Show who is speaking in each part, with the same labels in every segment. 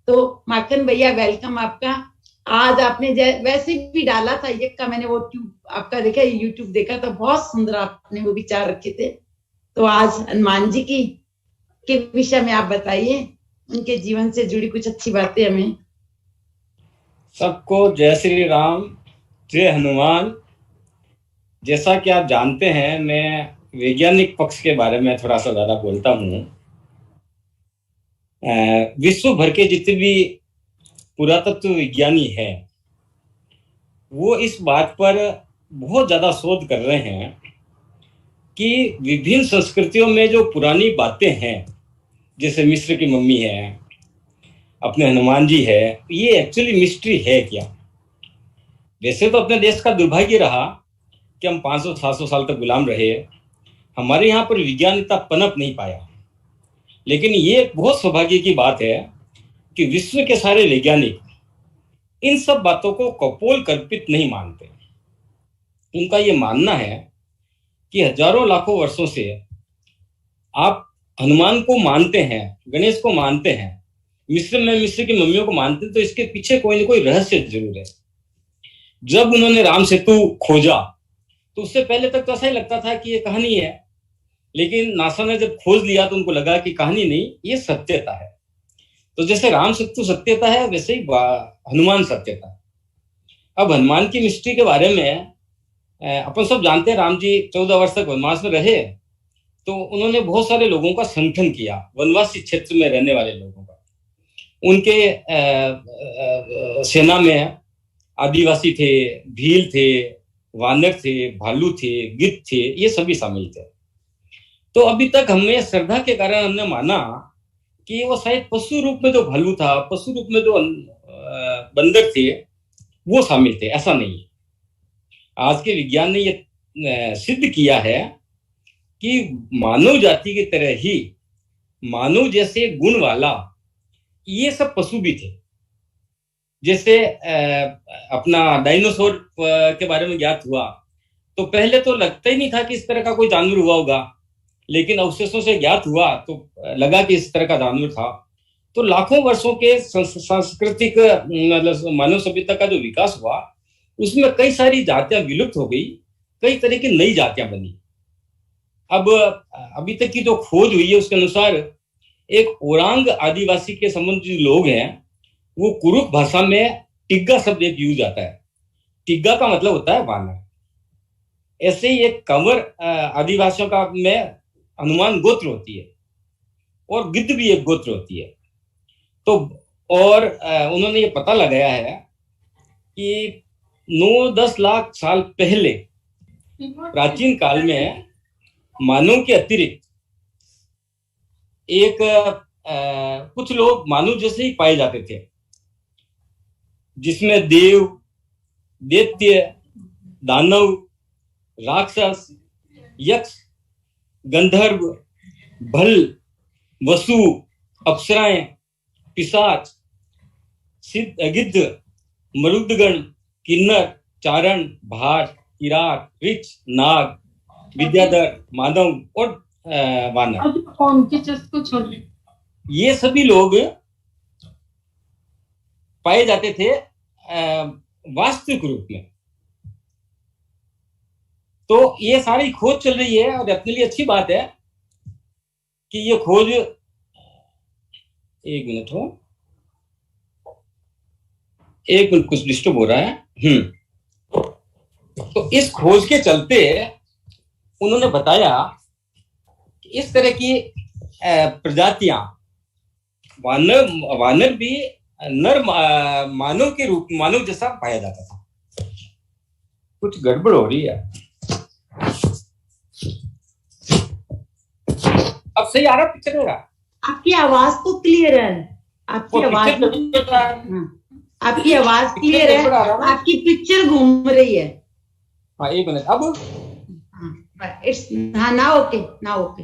Speaker 1: तो माखन भैया वेलकम आपका। आज आपने वैसे भी डाला था ये का, मैंने वो ट्यूब आपका देखा, यूट्यूब देखा था, बहुत सुंदर आपने वो विचार रखे थे। तो आज हनुमान जी की के विषय में आप बताइए, उनके जीवन से जुड़ी कुछ अच्छी बातें हमें।
Speaker 2: सबको जय श्री राम, जय हनुमान। जैसा कि आप जानते हैं, मैं वैज्ञानिक पक्ष के बारे में थोड़ा सा ज़्यादा बोलता हूँ। विश्व भर के जितने भी पुरातत्व विज्ञानी हैं, वो इस बात पर बहुत ज़्यादा शोध कर रहे हैं कि विभिन्न संस्कृतियों में जो पुरानी बातें हैं, जैसे मिस्र की मम्मी है, अपने हनुमान जी है, ये एक्चुअली मिस्ट्री है क्या। वैसे तो अपने देश का दुर्भाग्य रहा कि हम 500-700 साल तक गुलाम रहे, हमारे यहाँ पर विज्ञान इतना पनप नहीं पाया। लेकिन ये एक बहुत सौभाग्य की बात है कि विश्व के सारे वैज्ञानिक इन सब बातों को कपोल कल्पित नहीं मानते। उनका ये मानना है कि हजारों लाखों वर्षों से आप हनुमान को मानते हैं, गणेश को मानते हैं, मिस्र की मम्मियों को मानते हैं, तो इसके पीछे कोई ना कोई रहस्य जरूर है। जब उन्होंने राम सेतु खोजा तो उससे पहले तक तो ऐसा ही लगता था कि ये कहानी है, लेकिन नासा ने जब खोज लिया तो उनको लगा कि कहानी नहीं, ये सत्यता है। तो जैसे राम सेतु सत्यता है, वैसे ही हनुमान सत्यता है। अब हनुमान की मिस्ट्री के बारे में अपन सब जानते हैं, राम जी 14 वर्ष तक वनवास में रहे, तो उन्होंने बहुत सारे लोगों का संगठन किया, वनवासी क्षेत्र में रहने वाले लोगों का। उनके सेना में आदिवासी थे, भील थे, वानर थे, भालू थे, गिद्ध थे, ये सभी शामिल थे। तो अभी तक हमने श्रद्धा के कारण हमने माना कि वो शायद पशु रूप में जो भालू था, पशु रूप में जो बंदर थे, वो शामिल थे। ऐसा नहीं है। आज के विज्ञान ने ये सिद्ध किया है कि मानव जाति की तरह ही मानव जैसे गुण वाला ये सब पशु भी थे। जैसे अपना डायनासोर के बारे में ज्ञात हुआ, तो पहले तो लगता ही नहीं था कि इस तरह का कोई जानवर हुआ होगा, लेकिन अवशेषों से ज्ञात हुआ तो लगा कि इस तरह का जानवर था। तो लाखों वर्षों के सांस्कृतिक मतलब मानव सभ्यता का जो विकास हुआ, उसमें कई सारी जातियां विलुप्त हो गई, कई तरह की नई जातियां बनी। अब अभी तक की जो खोज हुई है उसके अनुसार एक ओरांग आदिवासी के संबंधित लोग हैं, वो कुरुक भाषा में टिग्गा शब्द एक यूज आता है। टिग्गा का मतलब होता है वानर। ऐसे ही एक कंवर आदिवासियों का में हनुमान गोत्र होती है, और गिद्ध भी एक गोत्र होती है। तो और उन्होंने ये पता लगाया है कि 9-10 लाख साल पहले प्राचीन काल में मानव के अतिरिक्त एक कुछ लोग मानव जैसे ही पाए जाते थे, जिसमें देव, दैत्य, दानव, राक्षस, यक्ष, गंधर्व, भल, वसु, अप्सराएं, पिशाच, गिद्ध, मरुदगण, किन्नर, चारण, भाट, किरात, ऋक्ष, नाग, विद्याधर, मानव और वानर, ये सभी लोग पाए जाते थे वास्तविक रूप में। तो ये सारी खोज चल रही है, और अपने लिए अच्छी बात है कि ये खोज, एक मिनट कुछ डिस्टर्ब हो रहा है। तो इस खोज के चलते उन्होंने बताया कि इस तरह की प्रजातियां, वानर भी नर मानव के रूप, मानव जैसा पाया जाता था। कुछ गड़बड़ हो रही है। अब सही आ रहा पिक्चर मेरा?
Speaker 1: आपकी आवाज तो क्लियर है, आपकी आवाज क्लियर है, आपकी पिक्चर घूम रही है।
Speaker 2: हाँ, एक मिनट। अब
Speaker 1: ना ओके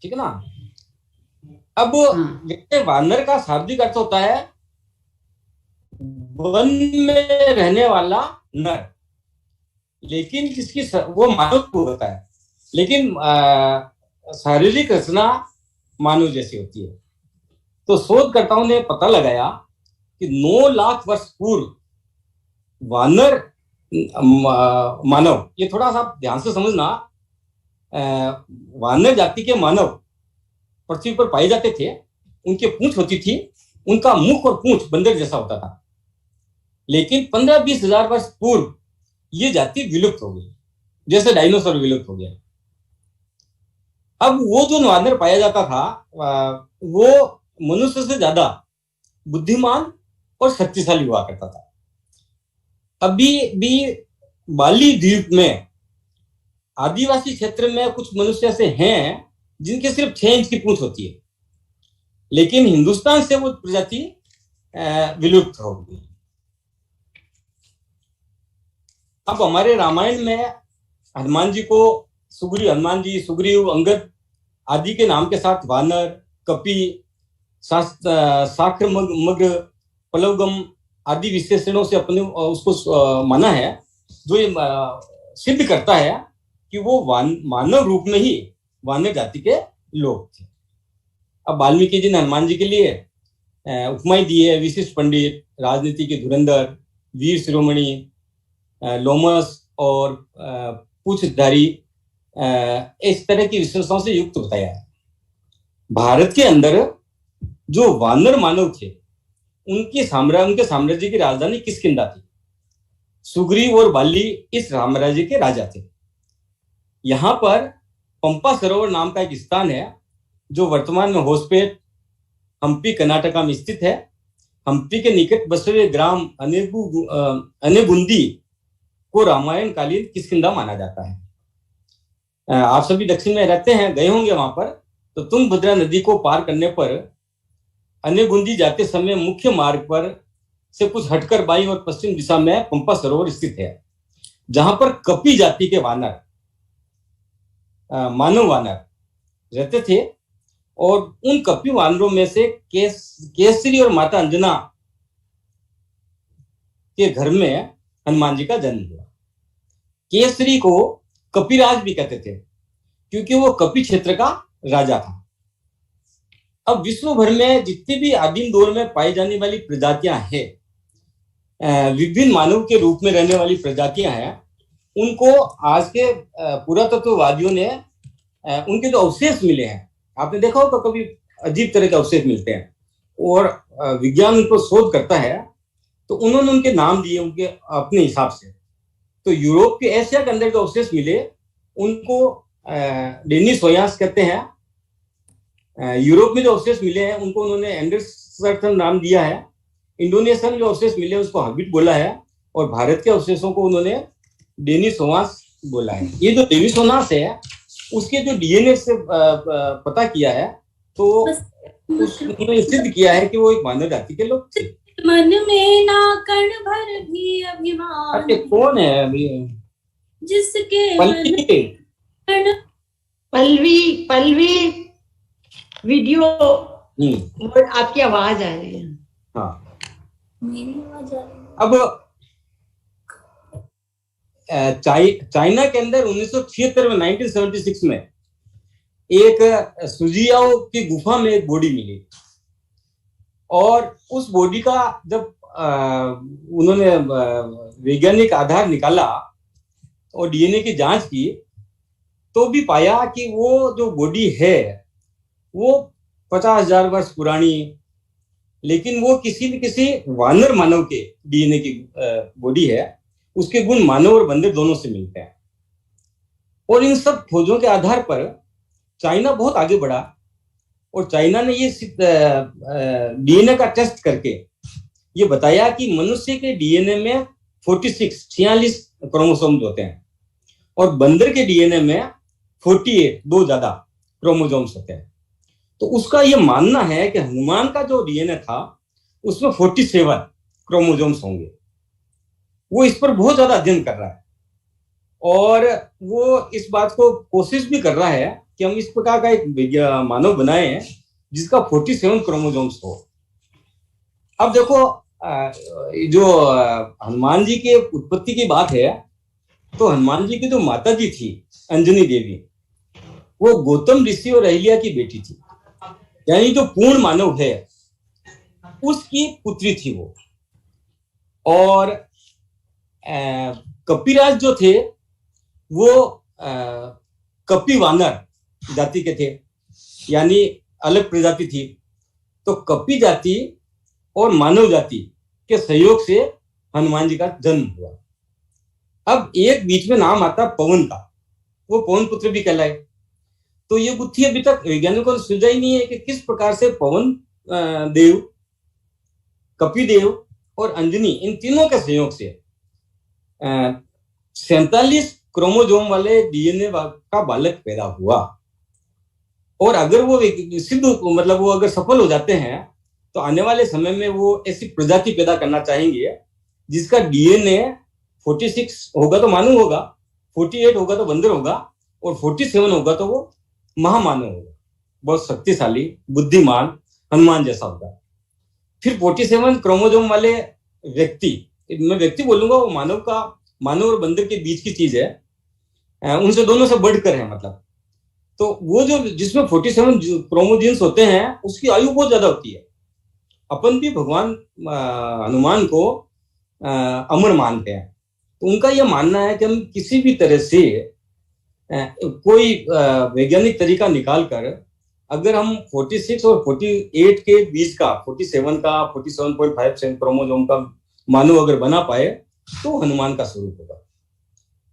Speaker 2: ठीक है ना। अब वानर का शाब्दिक अर्थ होता है वन में रहने वाला नर, लेकिन जिसकी वो मानव को होता है, लेकिन शारीरिक रचना मानव जैसी होती है। तो शोधकर्ताओं ने पता लगाया कि 9 लाख वर्ष पूर्व वानर मानव, ये थोड़ा सा ध्यान से समझना, वानर जाति के मानव पृथ्वी पर पाए जाते थे। उनके पूंछ होती थी, उनका मुख और पूंछ बंदर जैसा होता था। लेकिन 15-20 हजार वर्ष पूर्व ये जाति विलुप्त हो गई, जैसे डायनासोर विलुप्त हो गया। अब वो जो वानर पाया जाता था वो मनुष्य से ज्यादा बुद्धिमान और शक्तिशाली हुआ करता था। अभी भी बाली द्वीप में आदिवासी क्षेत्र में कुछ मनुष्य ऐसे हैं जिनके सिर्फ 6 इंच की पूंछ होती है, लेकिन हिंदुस्तान से वो प्रजाति विलुप्त हो गई। अब हमारे रामायण में हनुमान जी को हनुमान जी, सुग्रीव, अंगद आदि के नाम के साथ वानर, कपि, साक्र मग, प्लवगम आदि विशेषणों से अपने उसको माना है, जो ये सिद्ध करता है कि वो मानव रूप में ही वानर जाति के लोग थे। अब वाल्मीकि जी ने हनुमान जी के लिए उपमाएं दी है, विशिष्ट पंडित, राजनीति के धुरंधर, वीर शिरोमणि, लोमस और पूछधारी, इस तरह की विशेषताओं से युक्त बताया है। भारत के अंदर जो वानर मानव थे उनके साम्राज्य की राजधानी किष्किंधा थी। सुग्रीव और बाली इस साम्राज्य के राजा थे। यहाँ पर पंपा सरोवर नाम का एक स्थान है जो वर्तमान में होसपेट, हम्पी, कर्नाटका में स्थित है। हम्पी के निकट बसे हुए ग्राम अनेगुंदी को रामायण कालीन किष्किंधा माना जाता है। आप सभी दक्षिण में रहते हैं, गए होंगे वहां पर। तो तुंगभद्रा नदी को पार करने पर अनेगुंदी जाते समय मुख्य मार्ग पर से कुछ हटकर बाईं और पश्चिम दिशा में पंपा सरोवर स्थित है, जहां पर कपि जाति के वानर, मानव वानर रहते थे। और उन कपि वानरों में से केसरी और माता अंजना के घर में हनुमान जी का जन्म हुआ। केसरी को कपिराज भी कहते थे क्योंकि वो कपि क्षेत्र का राजा था। अब विश्व भर में जितनी भी आदिम दौर में पाई जाने वाली प्रजातियां हैं, विभिन्न मानव के रूप में रहने वाली प्रजातियां हैं, उनको आज के पुरातत्ववादियों ने उनके जो अवशेष मिले हैं, आपने देखा हो तो कभी अजीब तरह के अवशेष मिलते हैं और विज्ञान उन पर शोध करता है, तो उन्होंने उनके नाम दिए उनके अपने हिसाब से। तो यूरोप के, एशिया के अंदर जो अवशेष मिले उनको डेनिसोयांस कहते हैं। यूरोप में जो अवशेष मिले हैं उनको उन्होंने एंडरसन नाम दिया है। इंडोनेशिया में जो अवशेष मिले उसको हबिट बोला है। और भारत के अवशेषों को उन्होंने डेनिसोवास बोला है। ये जो डेनिसोवास है उसके जो डीएनए से पता किया है तो उन्होंने सिद्ध किया है कि वो एक मानव जाति के लोग थे।
Speaker 3: मन में ना कण भर भी अभिमान,
Speaker 2: अरे कौन है अभी?
Speaker 3: जिसके
Speaker 1: पल्लवी वीडियो आपकी आवाज आ रही है।
Speaker 2: हाँ,
Speaker 3: मेरी आवाज आ रही है।
Speaker 2: अब चाइना के अंदर 1976 में 1976 में एक सुजियाओ की गुफा में एक बॉडी मिली और उस बॉडी का जब उन्होंने वैज्ञानिक आधार निकाला और डीएनए की जांच की तो भी पाया कि वो जो बॉडी है वो 50,000 वर्ष पुरानी, लेकिन वो किसी न किसी वानर मानव के डीएनए की बॉडी है। उसके गुण मानव और बंदर दोनों से मिलते हैं। और इन सब खोजों के आधार पर चाइना बहुत आगे बढ़ा और चाइना ने ये डीएनए का टेस्ट करके ये बताया कि मनुष्य के डीएनए में 46 क्रोमोसोम्स होते हैं और बंदर के डीएनए में 48 दो ज्यादा क्रोमोसोम्स होते हैं। तो उसका ये मानना है कि हनुमान का जो डीएनए था उसमें 47 क्रोमोसोम्स होंगे। वो इस पर बहुत ज्यादा अध्ययन कर रहा है और वो इस बात को कोशिश भी कर रहा है कि हम इस प्रकार का एक मानव बनाए हैं जिसका 47 क्रोमोसोम्स हो। अब देखो जो हनुमान जी के उत्पत्ति की बात है तो हनुमान जी की जो माता जी थी अंजनी देवी, वो गौतम ऋषि और अहिल्या की बेटी थी। यानी जो पूर्ण मानव है उसकी पुत्री थी वो। और कपिराज जो थे वो कपि वानर जाति के थे, यानी अलग प्रजाति थी। तो कपि जाति और मानव जाति के सहयोग से हनुमान जी का जन्म हुआ। अब एक बीच में नाम आता पवन का, वो पवन पुत्र भी कहलाए। तो ये बुद्धि अभी तक वैज्ञानिकों ने सुलझा ही नहीं है कि किस प्रकार से पवन देव, कपिदेव और अंजनी, इन तीनों के सहयोग से 47 क्रोमोजोम वाले डीएनए का बालक पैदा हुआ। और अगर वो सिद्ध, मतलब वो अगर सफल हो जाते हैं तो आने वाले समय में वो ऐसी प्रजाति पैदा करना चाहेंगे जिसका डीएनए 46 होगा तो मानव होगा, 48 होगा तो बंदर होगा, और 47 होगा तो वो महामानव होगा, बहुत शक्तिशाली, बुद्धिमान, हनुमान जैसा होगा। फिर 47 क्रोमोजोम वाले व्यक्ति, मैं व्यक्ति बोलूंगा, वो मानव और बंदर के बीच की चीज है, उनसे दोनों से बढ़कर है मतलब। तो वो जो जिसमें 47 क्रोमोजीन्स होते हैं उसकी आयु बहुत ज्यादा होती है। अपन भी भगवान हनुमान को अमर मानते हैं। तो उनका यह मानना है कि हम किसी भी तरह से कोई वैज्ञानिक तरीका निकालकर अगर हम 46 और 48 के बीच का 47 का 47.5 क्रोमोसोम का मानव अगर बना पाए तो हनुमान का स्वरूप होगा।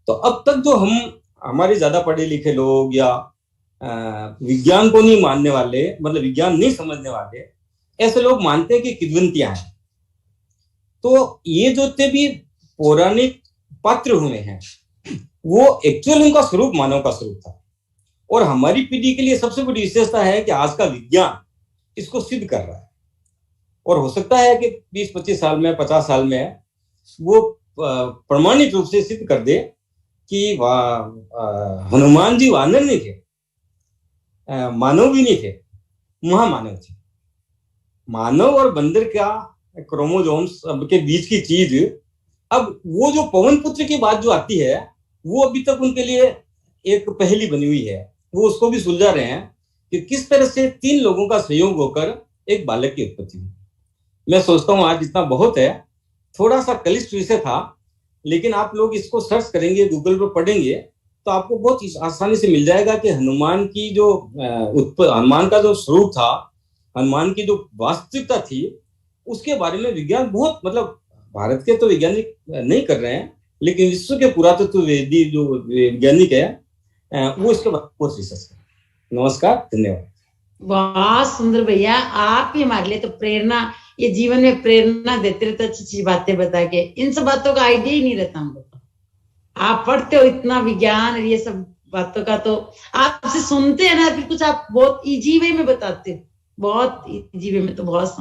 Speaker 2: तो अब तक जो हमारे ज्यादा पढ़े लिखे लोग या विज्ञान को नहीं मानने वाले, मतलब विज्ञान नहीं समझने वाले, ऐसे लोग मानते हैं कि किंवदंतियां हैं। तो ये जो भी पौराणिक पात्र हुए हैं वो एक्चुअल उनका स्वरूप मानव का स्वरूप था। और हमारी पीढ़ी के लिए सबसे बड़ी विशेषता है कि आज का विज्ञान इसको सिद्ध कर रहा है। और हो सकता है कि 20-25 साल में, 50 साल में वो प्रमाणित रूप से सिद्ध कर दे कि हनुमान जी वानर नहीं थे, मानव भी नहीं थे, महामानव थे। मानव और बंदर का क्रोमोसोम्स के बीच की चीज, अब वो जो पवन पुत्र की बात जो आती है वो अभी तक उनके लिए एक पहेली बनी हुई है। वो उसको भी सुलझा रहे हैं कि किस तरह से 3 लोगों का सहयोग होकर एक बालक की उत्पत्ति हुई। मैं सोचता हूँ आज इतना बहुत है, थोड़ा सा क्लिष्ट विषय था, लेकिन आप लोग इसको सर्च करेंगे, गूगल पर पढ़ेंगे तो आपको बहुत आसानी से मिल जाएगा कि हनुमान की जो हनुमान का जो स्वरूप था, हनुमान की जो वास्तविकता थी, उसके बारे में विज्ञान बहुत, मतलब भारत के तो वैज्ञानिक नहीं कर रहे हैं, लेकिन विश्व के पुरातत्ववेदी जो वैज्ञानिक है वो इसके बारे में बहुत रिसर्च कर। नमस्कार, धन्यवाद।
Speaker 1: बहुत सुंदर भैया, आप ही हमारे लिए तो प्रेरणा, ये जीवन में प्रेरणा देते रहते, अच्छी अच्छी बातें बता के। इन सब बातों का आइडिया ही नहीं रहता हम लोग को। आप पढ़ते हो इतना विज्ञान और ये सब बातों का, तो आपसे सुनते हैं ना, फिर कुछ आप बहुत इजी वे में बताते हो, बहुत इजी वे में, तो बहुत